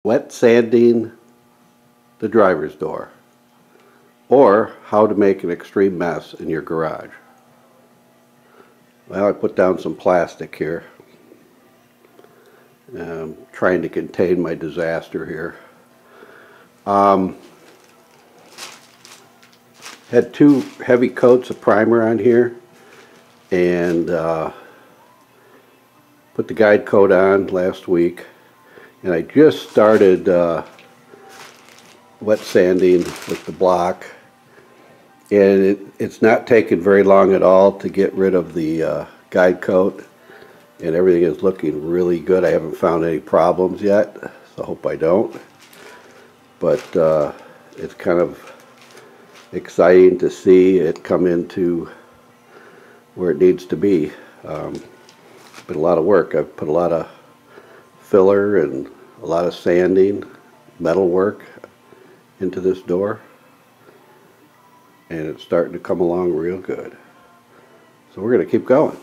Wet sanding the driver's door, or how to make an extreme mess in your garage. Well, I put down some plastic here. I'm trying to contain my disaster here. Had 2 heavy coats of primer on here, and put the guide coat on last week, and I just started wet sanding with the block, and it's not taken very long at all to get rid of the guide coat, and everything is looking really good. I haven't found any problems yet, so I hope I don't, but it's kind of exciting to see it come into where it needs to be. It's been a lot of work. I've put a lot of filler and a lot of sanding, metal work into this door, and it's starting to come along real good. So we're going to keep going.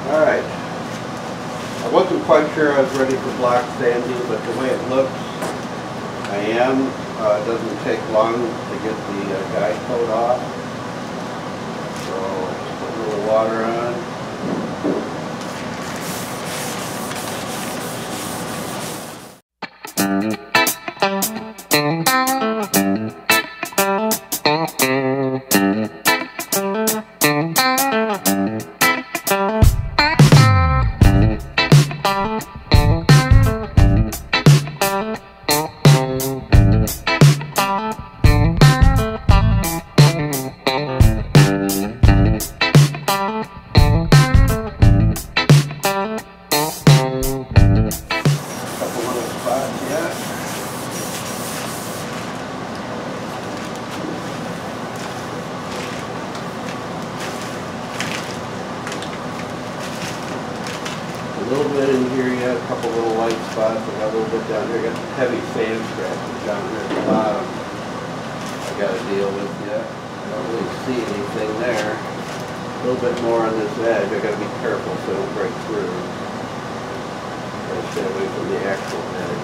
Alright, I wasn't quite sure I was ready for block sanding, but the way it looks, I am. It doesn't take long to get the guide coat off. So just put a little water on. A little bit in here yet, a couple little light spots. I got a little bit down here. I got some heavy sand scratches down here at the bottom I got to deal with yet. I don't really see anything there. A little bit more on this edge. I got to be careful so I don't break through. Try to stay away from the actual edge.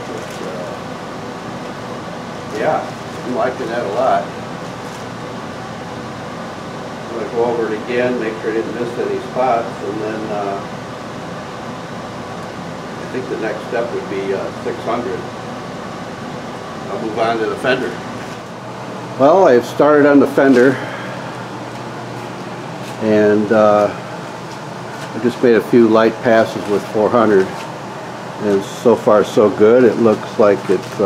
But yeah, I'm liking that a lot. I'm going to go over it again, make sure I didn't miss any spots, and then I think the next step would be 600. I'll move on to the fender. Well, I've started on the fender, and I just made a few light passes with 400, and so far so good. It looks like it's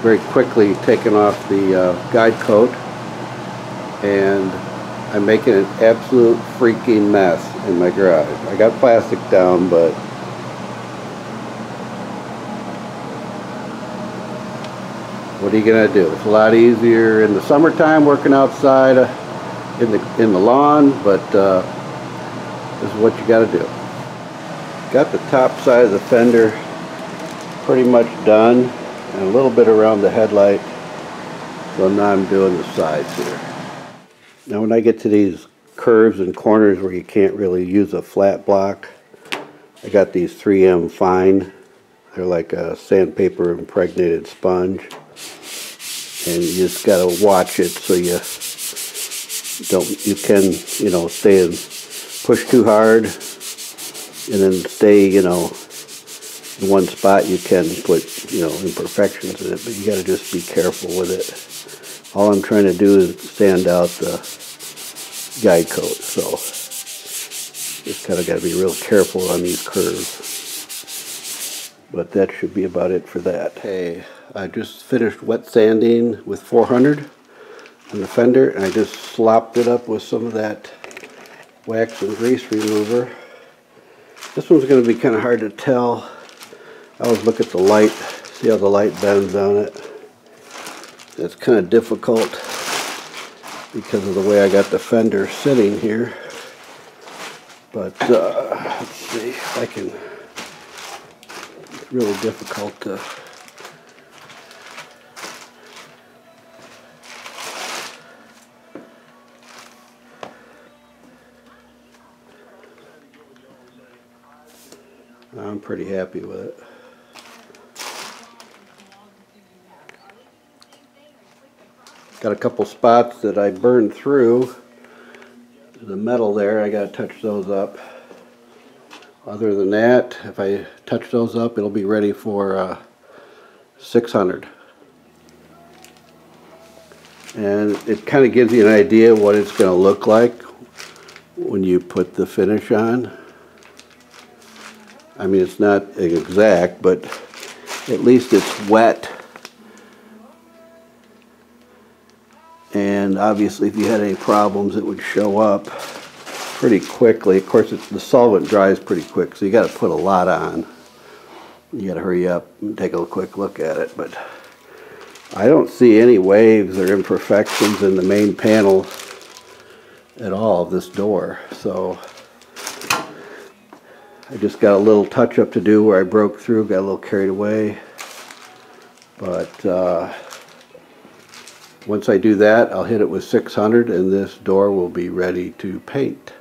very quickly taken off the guide coat, and I'm making an absolute freaking mess in my garage. I got plastic down, but what are you gonna do? It's a lot easier in the summertime working outside in the lawn, but this is what you got to do. Got the top side of the fender pretty much done, and a little bit around the headlight. So now I'm doing the sides here. Now when I get to these curves and corners where you can't really use a flat block, I got these 3M Fine. They're like a sandpaper impregnated sponge. And you just gotta watch it so you can, stay and push too hard, and then stay, in one spot. You can put, imperfections in it, but you gotta just be careful with it. All I'm trying to do is sand out the guide coat, so just kind of gotta be real careful on these curves. But that should be about it for that. Hey, I just finished wet sanding with 400 on the fender, and I just slopped it up with some of that wax and grease remover. This one's going to be kind of hard to tell. I always look at the light, see how the light bends on it. It's kind of difficult because of the way I got the fender sitting here. But let's see if I can. It's really difficult to. I'm pretty happy with it. Got a couple spots that I burned through the metal there. I got to touch those up. Other than that, if I touch those up, it'll be ready for 600. And it kind of gives you an idea what it's going to look like when you put the finish on. I mean, it's not exact, but at least it's wet. And obviously, if you had any problems, it would show up pretty quickly. Of course, the solvent dries pretty quick, so you got to put a lot on. You got to hurry up and take a quick look at it. But I don't see any waves or imperfections in the main panel at all of this door. So I just got a little touch up to do where I broke through, got a little carried away. But once I do that, I'll hit it with 600 and this door will be ready to paint.